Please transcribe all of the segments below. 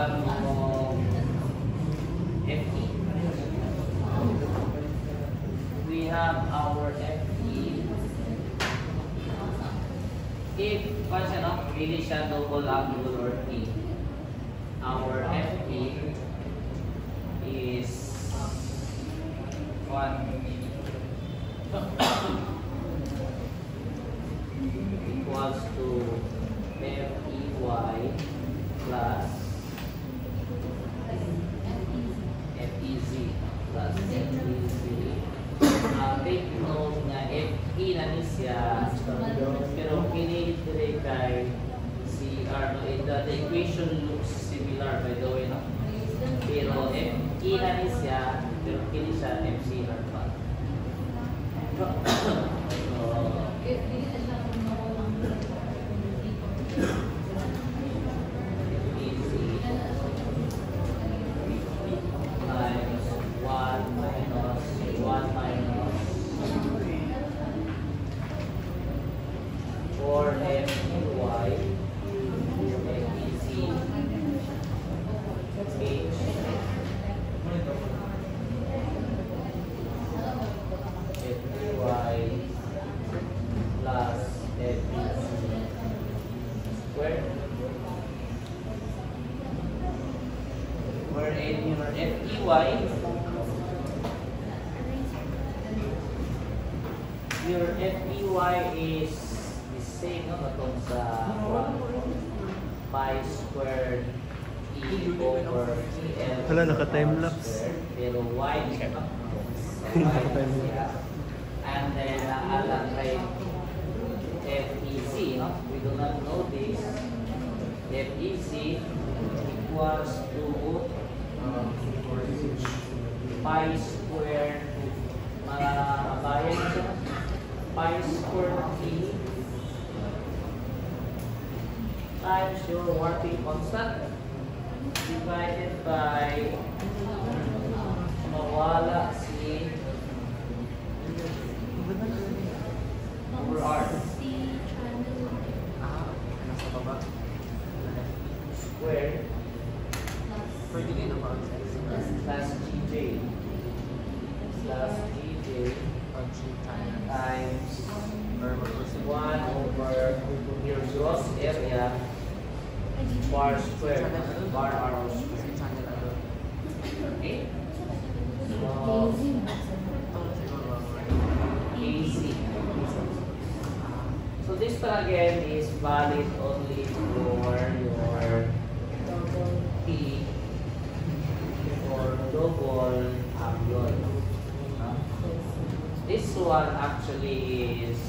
equation of FE. We have our FE. If really siya double angular T, our FE is 1 equals to FEY plus FEZ plus FEZ. Take note na FE na ni siya, pero kinilitire kay CR. The equation looks similar by the way, no? Pero FE na ni siya, pero kini siya FCR pa. Your FEY is the same, no? Matong sa pi squared E over EL. Hala, naka-time-lapse. Pero Y is not. And then, alam kay FEZ, no? We do not know this. FEZ equals to pi squared pi squared T times your warping constant divided by mawala si over R squared plus GJ times 1 over your gross area bar square bar R square. Okay? So easy. So this one again is valid only for your P or double angle. This one actually is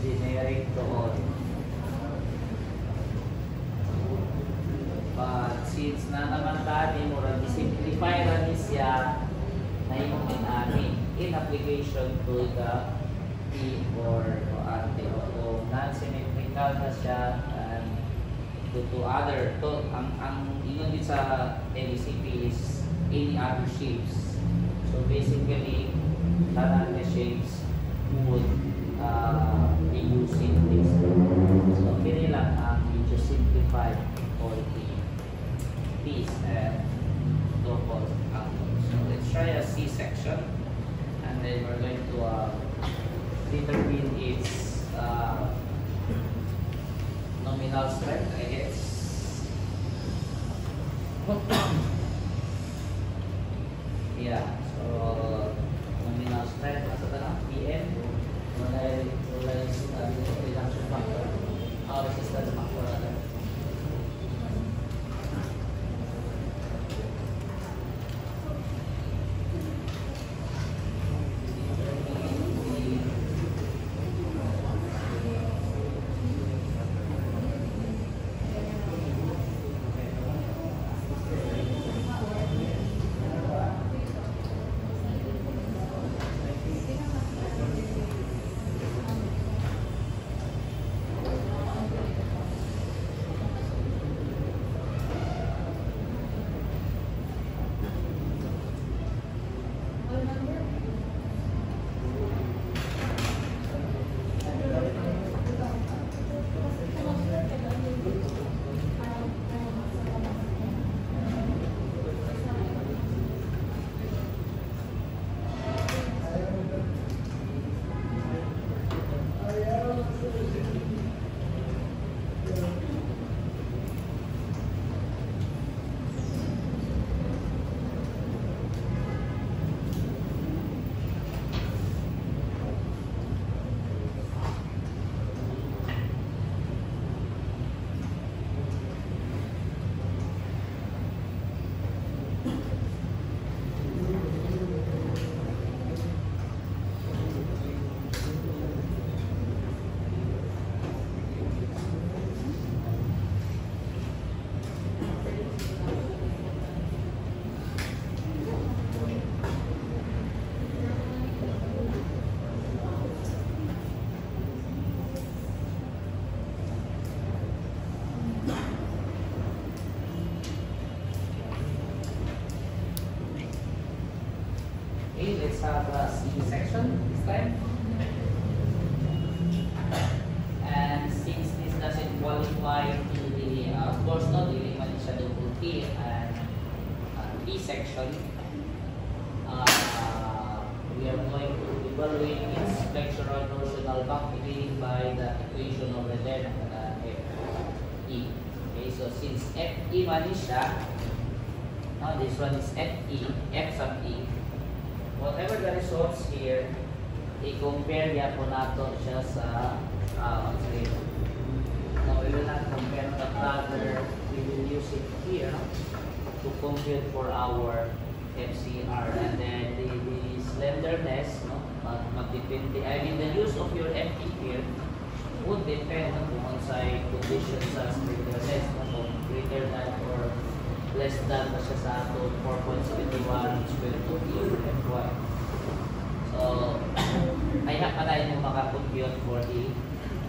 generic doon. But since na naman tani mo rin, simplify na siya na yung inani in application to the P or ante. So non-symmetrical na siya and to other. To, ang ingon din sa LCP is any other shapes. So basically, tanan na shapes would be using this. So, kini lang ang you just simplify all the piece and double angle. So, let's try a C-section and then we're going to determine its nominal strength, I guess. Yeah, so nominal strength, nasa na? PM, wala reduction factor, resistance factor natin. have a C-section this time. And since this doesn't qualify to the, of course, no, hindi man siya double T and B-section, we are going to evaluate its flexural torsional back beginning by the equation over there na FE. Okay, so since FE man siya, this one is FE, F sub E. Whatever the results here, i-compare niya po nato siya sa okay. Now we will not compare the rather we will use it here to compute for our FCR, and then the slenderness, no, magdepende. I mean, the use of your FE here would depend on sa conditions sa slenderness, no, greater than or less than pa siya sa ato 4.71 square root of Fy. So, ay napalay mo makakompute for the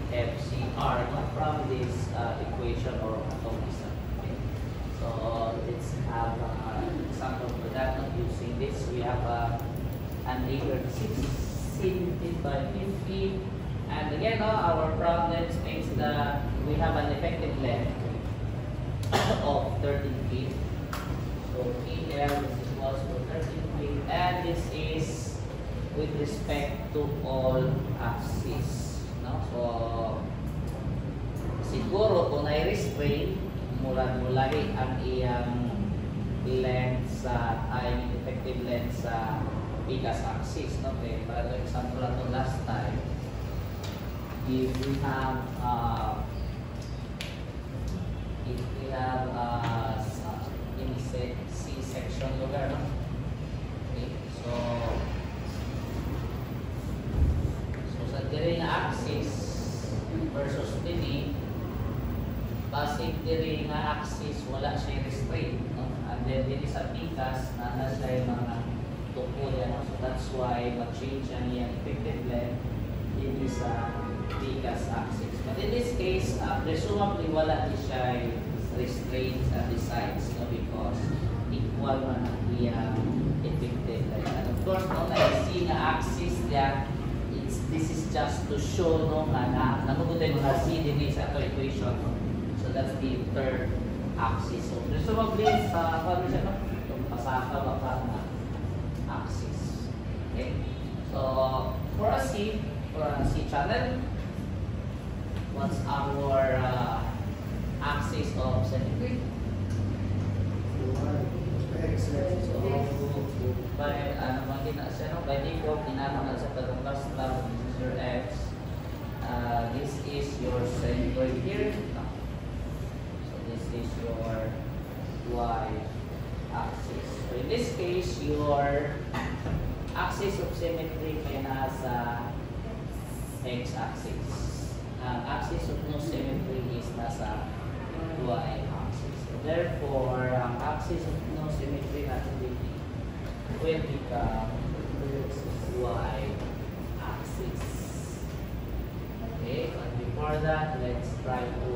FCR from this equation or atomic sum. Okay. So, let's have an example for that. Not using this, we have an acre 16 by 50. And again, our problem states that we have an effective length of 13 feet. So PL is equals to 13 feet, and this is with respect to all axes. No? So siguro kung na-restrain, mula-mulahi ang iyang length sa effective length sa bigas axis. No? Okay, para example natin last time, if we have in C-section lugar, no? Okay, so sa diri nga axis versus diri, basic diri nga axis wala siya restraint, no? And then diri sa pikas na siya yung mga tukol yan, no? So that's why mag-change ang iyang effective length diri sa pikas axis. But in this case, presumably wala di siya restraints at the sides, no? Because equal man ang iyang effective length. And of course, no, na-see nga axis niya, this is just to show, no, nga namugutin mo na C din sa ito equation. So that's the third axis. So presumably sa ano siya, no? Itong pasaka baka na axis. Okay? So for a C channel, what's our axis of symmetry? So by by default, ginamit sa pagbukas lang your X. This is your symmetry here. So this is your Y axis. So in this case, your axis of symmetry ay nasa X axis. Axis of no symmetry is nasa Y axis. So therefore, ang axis of no symmetry natin will become Y axis. Okay, but before that, let's try to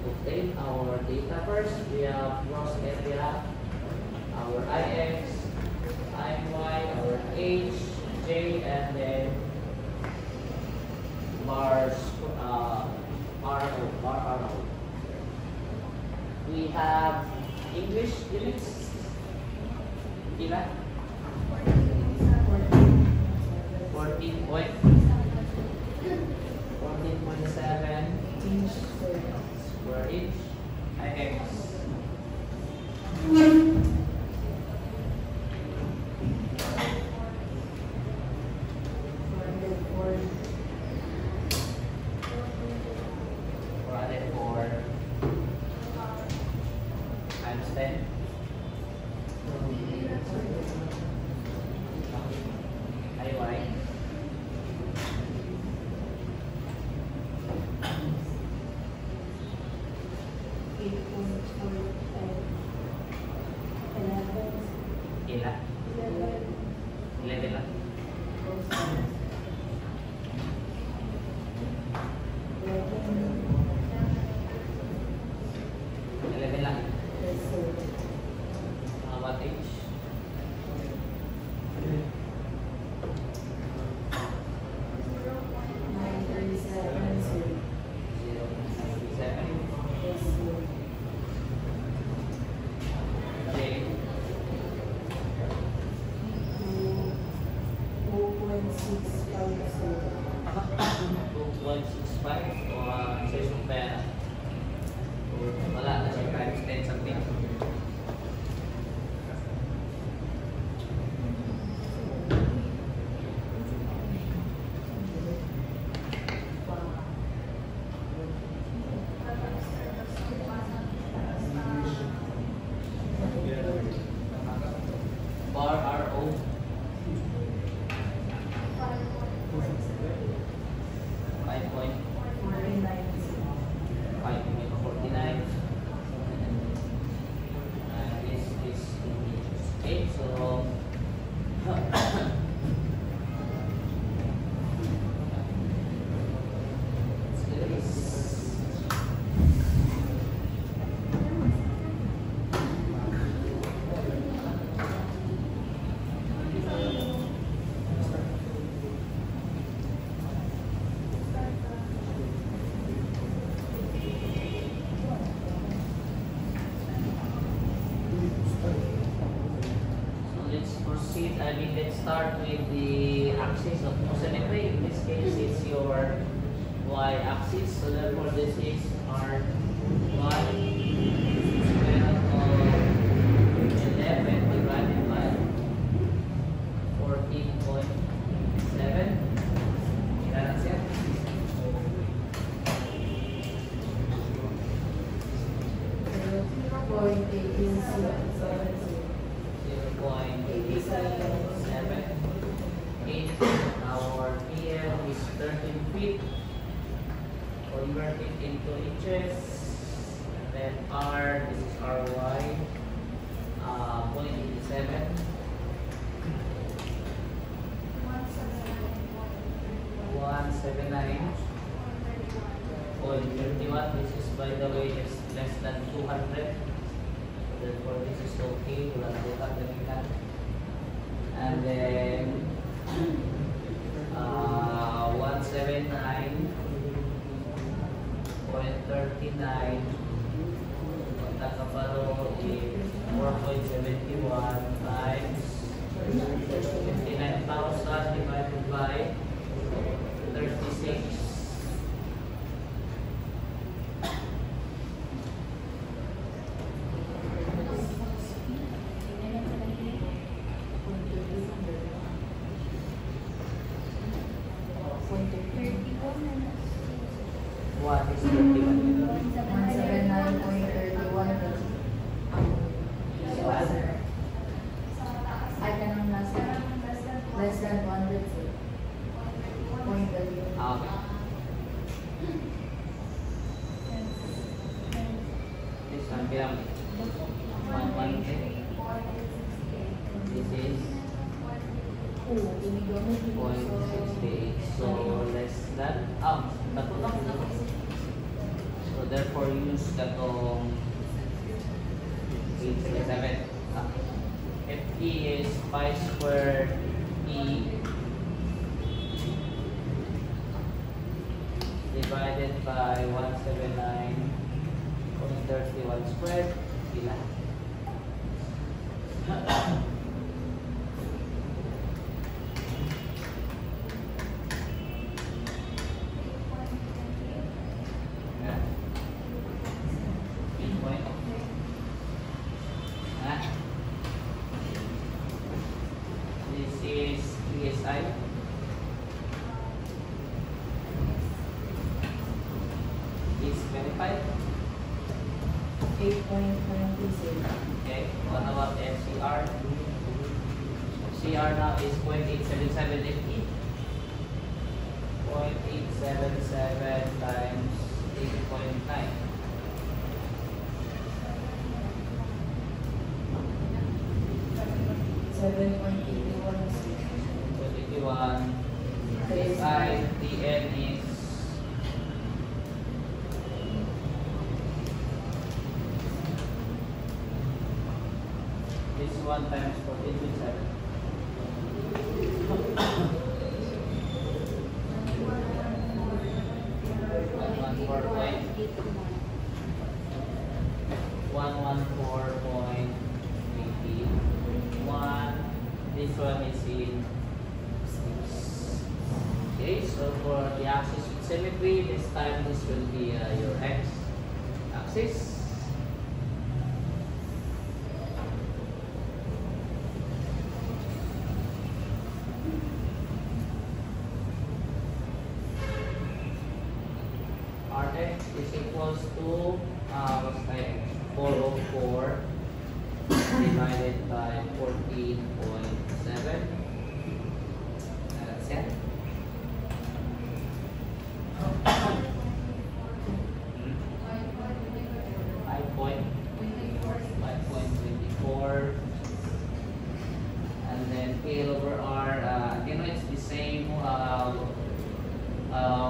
obtain our data first. We have cross area, our IX, IY, our H, J, and then bars, RO. We have English units. Ilan? 14.7 square inch IX. Times 10. IY. Ilan? 11 lang. Wattage. proceed. I mean, let's start with the axis of no symmetry. In this case, it's your y-axis. So therefore, this is R1 square of 11 divided by 14.7. Ilan lang siya? 0.87. Our PL is 13 feet. Convert it into inches. And then R, this is RY, 0.87. 179.31. This is, by the way, is less than 200. Therefore, this is okay. Wala na buka ganyan. And then 179.39. Nakaparo is 4.71 times 59,000 divided by 36. What is 31? 179.31. I can less than 100. Point Okay. This one, bilang 110. This is 0.68. So less than, tato lang. So therefore use katong 837. FE is pi squared E divided by 179.31 squared. Ilan? This is PSI. Is verified. 8.26. Okay. What about FCR? FCR now is 0.877 FE. 0.877 times 8.9. 7.81. PSI TN is this 1 times 14.7. 114.81. This one is in 6. Okay, so for the axis with symmetry, this time this will be your x axis. Rx is equals to 404 divided by 14.7. That's it. 5.24. And then K over R, it's the same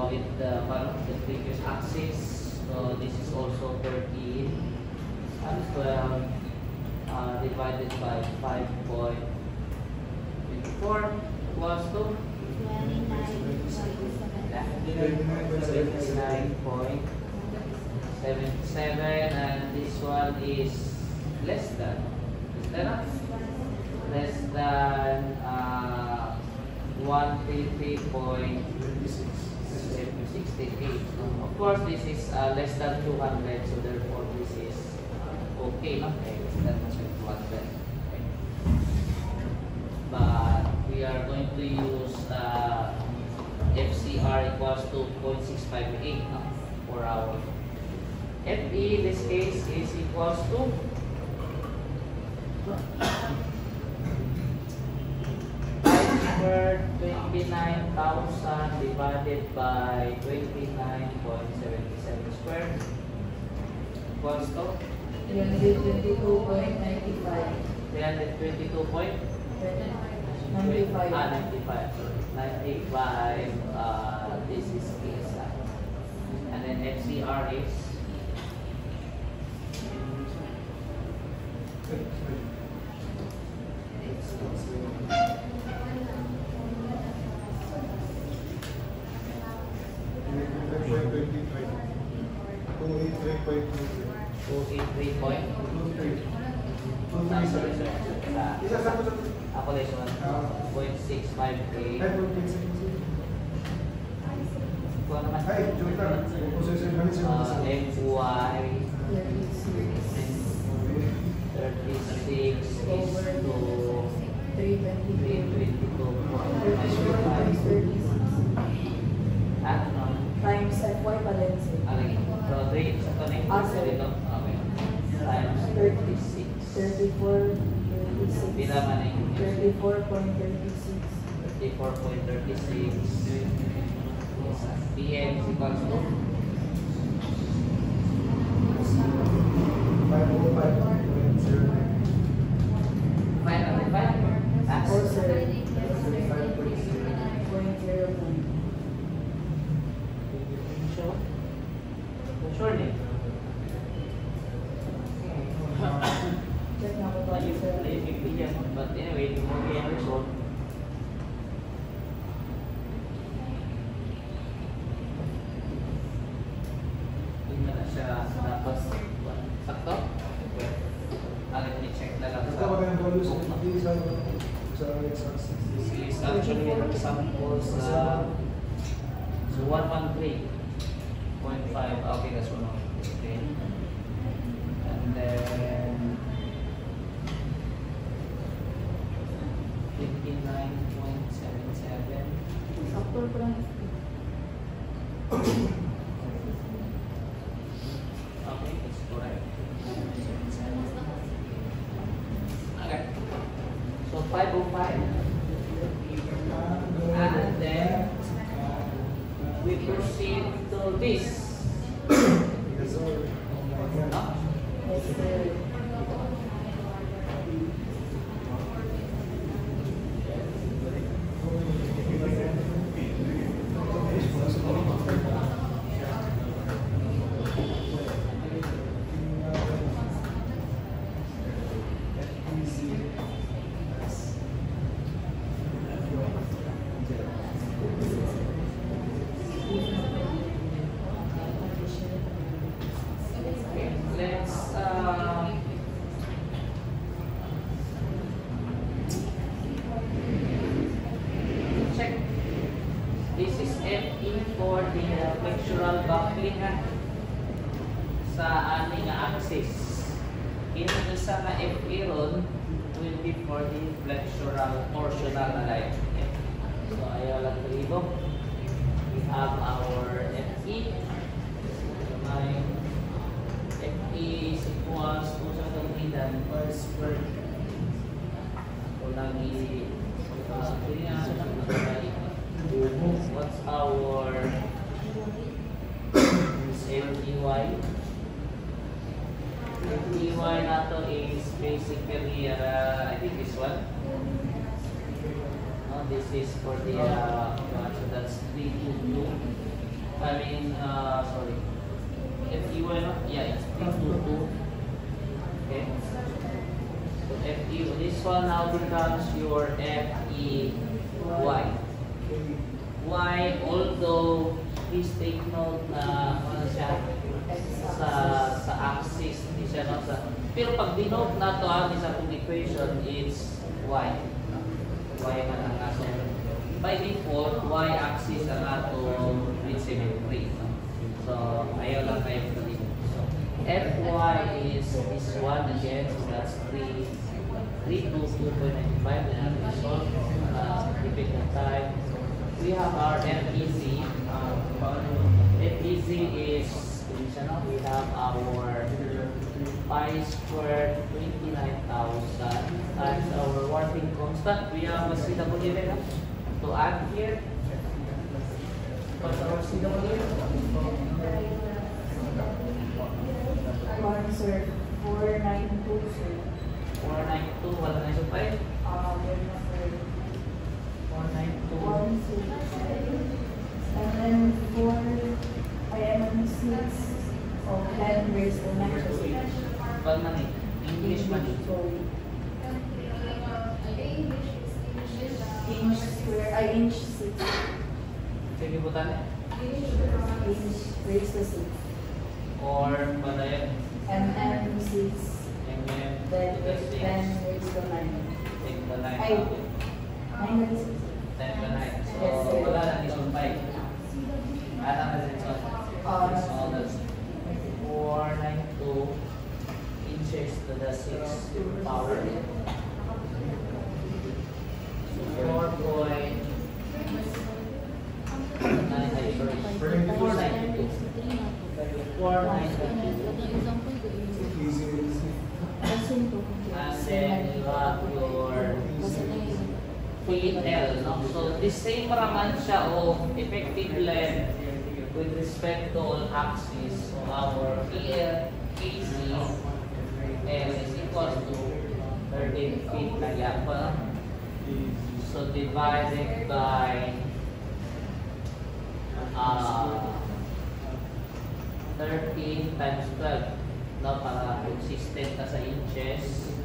with the previous axis. So this is also 13 and 12 divided by 5.24 equals to 29.77, and this one is less than 133.68. Of course, this is less than 200, so therefore this is okay, no? Okay, less than 200. Okay. But we are going to use FCR equals to 0.658, no? For our FE, this case is equals to 29,000 divided by 29.77 squared equals to 322.95. 322.95. 95. 95. Sorry. 95. This is PSI. And then FCR is 283 point. Sorry. Ako this one. 0.658. Ito naman. FY 36 is to 322.95. Ano? Times FY Valencia. Alay. So, 3 sa ito na yung dito. Okay. Times 36. 34.36. Pila man yung 34.36. 34.36. PM is equals to 505. Tax. Or sir, 0.01. Sure? Sure din. Check na ko ba, sir? But anyway, the more yung result, hindi na siya tapos sakto? Okay. Alam ni-check na lang sa book. This is actually an example sa 113.5. Okay, that's 113. And then 59.77. Sakto pa lang. Okay, that's correct. Okay. So 505. And then we proceed to this. No? Yes, sir. Okay, let's check. This is FE for the flexural buckling sa aning axis. Kino sa na FE ron will be for the flexural torsional alignment. So ayaw lang dito. We have our FE. FE is equals to sa kalitan per square. So lagi what's our LDY? LDY nato is basically I think this one. No, this is for the so that's 322. I mean sorry. FEY no? Yeah, it's 322. Okay. So FE, this one now becomes your FEY. Y, although please take note na ano siya sa axis, hindi siya no, sa, pero pag denote na to sa equation, it's Y. Y man ang aso. by default, y-axis ang atong with symmetry. No? So, ayaw lang kayo dito. So, Fy is this one again, so that's 3 to 2.95, and we solve depending on time. We have our FEZ. FEZ is, we have our pi squared 29,000 times our warping constant. We have a CW there to add here. What's our CW? Sir, 492, sir. 492, wala na yung 5. Sir. 492. 1, 6. And then 4, I am on 6. So 10 raised to 9. Pag man eh, English man eh. Sorry. Inch square, inch 6. Sige po tayo. Inch raised to 6. Or pala yun. Mm 6. MM Then to the 6. 10 raised to 9. Take the 9 Ay. out. 9 raised to 10 to 9. So, Yes, sir. wala na isang 5. Ano na din so? So, that's 492 inches to the 6 power. So, 492. 492. And then you have your PL, no? So, the same raman siya o effective length with respect to all axes. So, our PL, KC, L is equal to 13 feet na yapa. So, divided by 13 times 12. No, para consistent ka sa inches.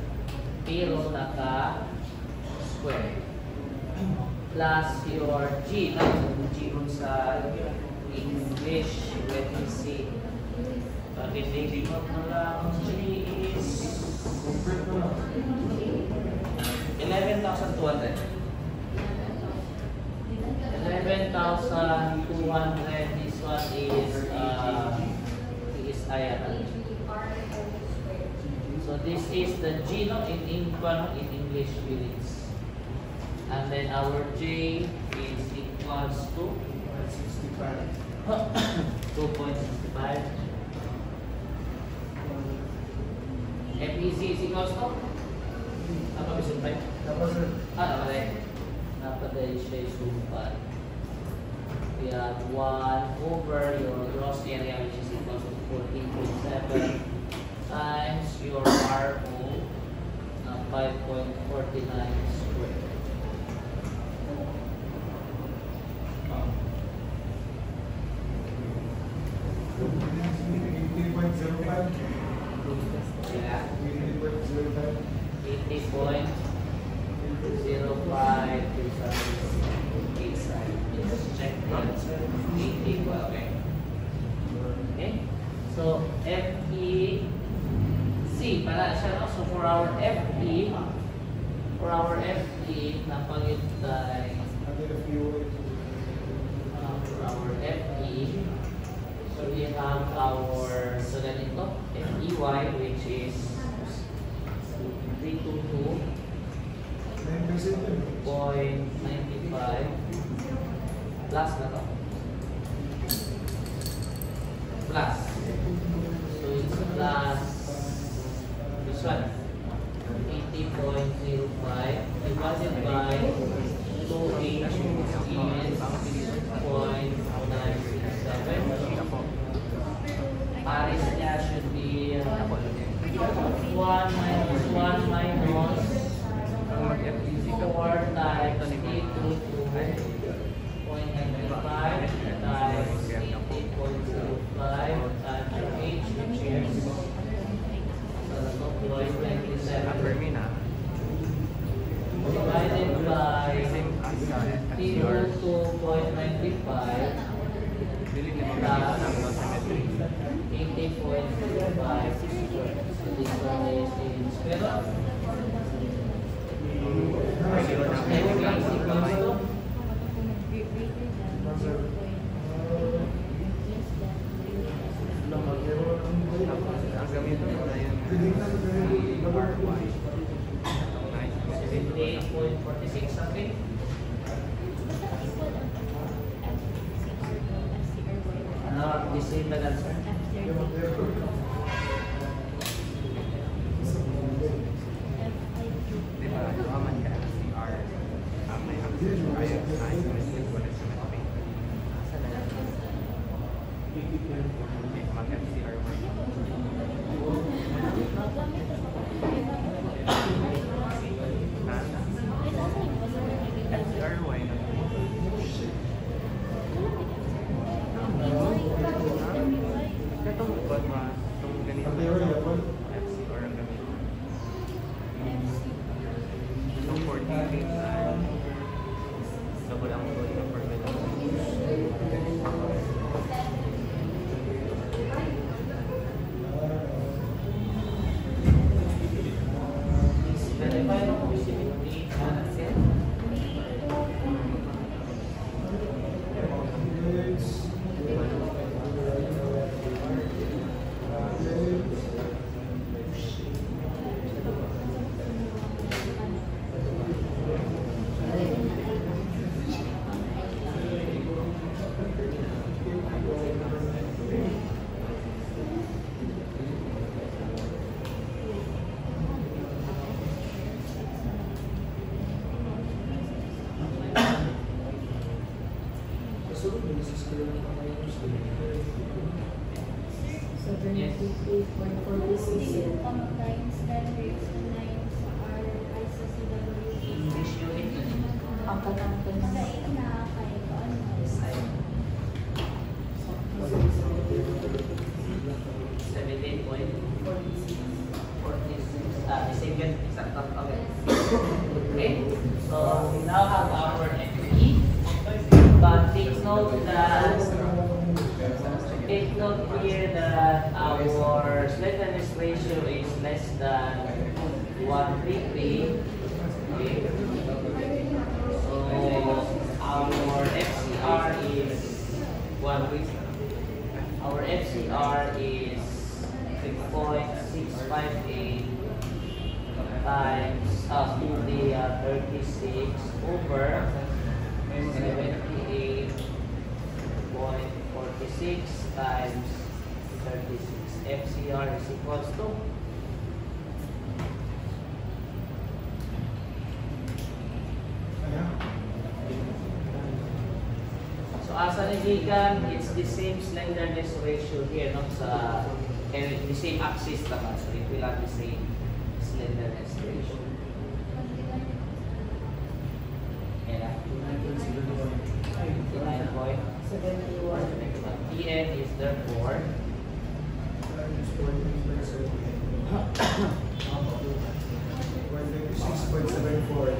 Pero naka-square. Plus your G. G ron sa English. Let me see. Bakit hindi mo na lang G is 11,200. 11,200. This one is ayan. So this is the G, no, in English units. And then our J is equals to 2.65. FEZ is equals to? Apa bisa 5? Napaday siya sumpad. We have 1 over your gross area, which is equal to 14.7 times your RO na 5.49 square. Yeah. 80.05 Just check that. 80, okay. Okay. So FEC pala siya, no? So for our FE napalit tayo for our FE, so we have our ganito FEY, which is 322.95 plus na to. Plus. So it's plus this one. 80.05 divided by 2H is 6.967. Paris niya should be 1 minus 1 minus 4 times 822.95 times 80.05 times H, which is 27. Divided by 2.95 plus 80.05. So this one is in square root. 78.46 something. Ano, the same na answer? Okay, so we now have our FE, but take note here that our slenderness ratio is less than 133. Okay, so our FCR is 6.658 times to the 36 over 78.46 times 36. FCR is equals to asa ni gikan, it's the same slenderness ratio here, no? Sa the same axis naman, so it will have the same slenderness ratio. Yeah. 29.71. Tn is therefore 46.74.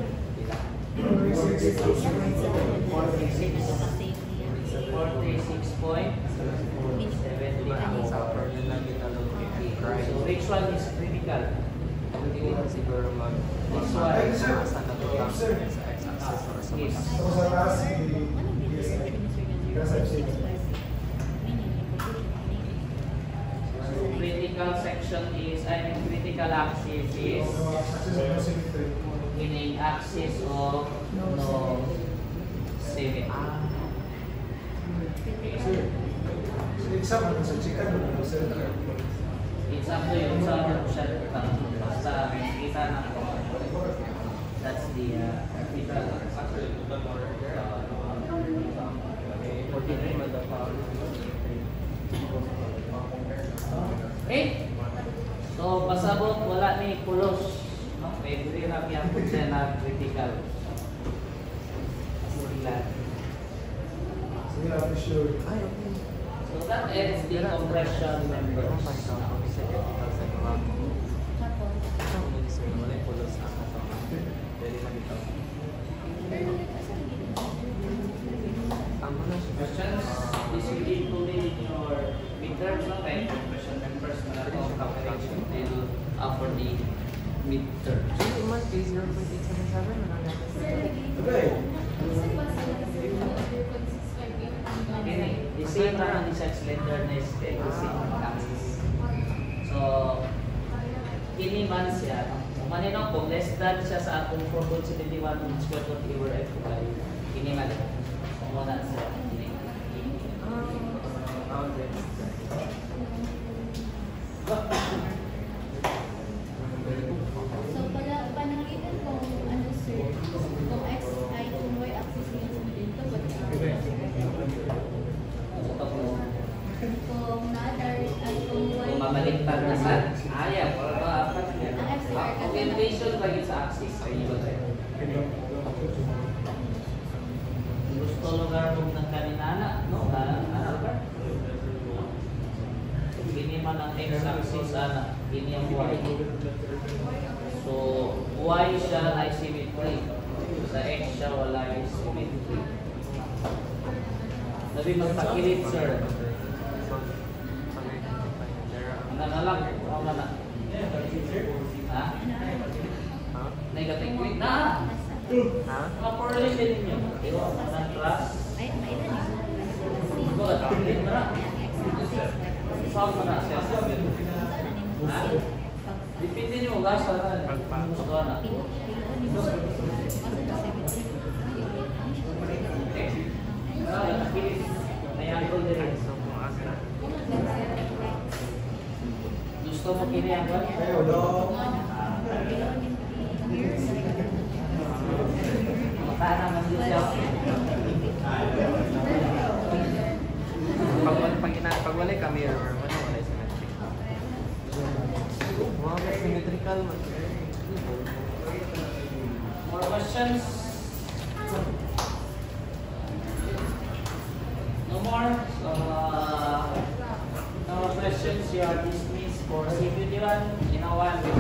So which one is critical? Critical section is, critical axis is meaning axis of no symmetry. It's up to you basta kita na ko. That's the okay. So pasabot wala ni pulos, no? Pwede rin ang yan na critical. So that ends the compression members. Questions? This will be included in your midterms, okay? Compression members, malaki calculation for the midterms. The same naman the slenderness, the same axis. So, kini man siya, manino kung less than siya sa atong 4.71 square foot over FY, kini man. Kung muna siya, kini. So, panangitan kung ano sir, kung X ay kung Y axis niya dito, kung na-other ay kung Y. Kung mamaliktad na sa ayaw, wala ba apat niya? Ang FCR ka. Orientation ba yun sa axis? Ay, iba tayo. Gusto lugar mo ng kaninana, no? Ano ba? Gini man ang x-axis, gini ang y. So, y siya ay symmetry. Sa x siya wala ay symmetry. Sabi magpakilit, sir. Ano na lang? Ano na? Ha? Negative quick na! Ha? Mga correlation ninyo. Diba? Ang trust. Ay, may ilan yun? Diba? Tablet na na. Solve na na siya. Ha? Depende nyo. Last na. Gusto na. Nakikilit. Nayanggol din rin. Gusto mo kiniyanggol? Mata naman din siya. Pag wala kami, wala symmetric. Wow, symmetrical man. More questions? No more? So, no more questions. You are dismissed for CPD1. Ginawan with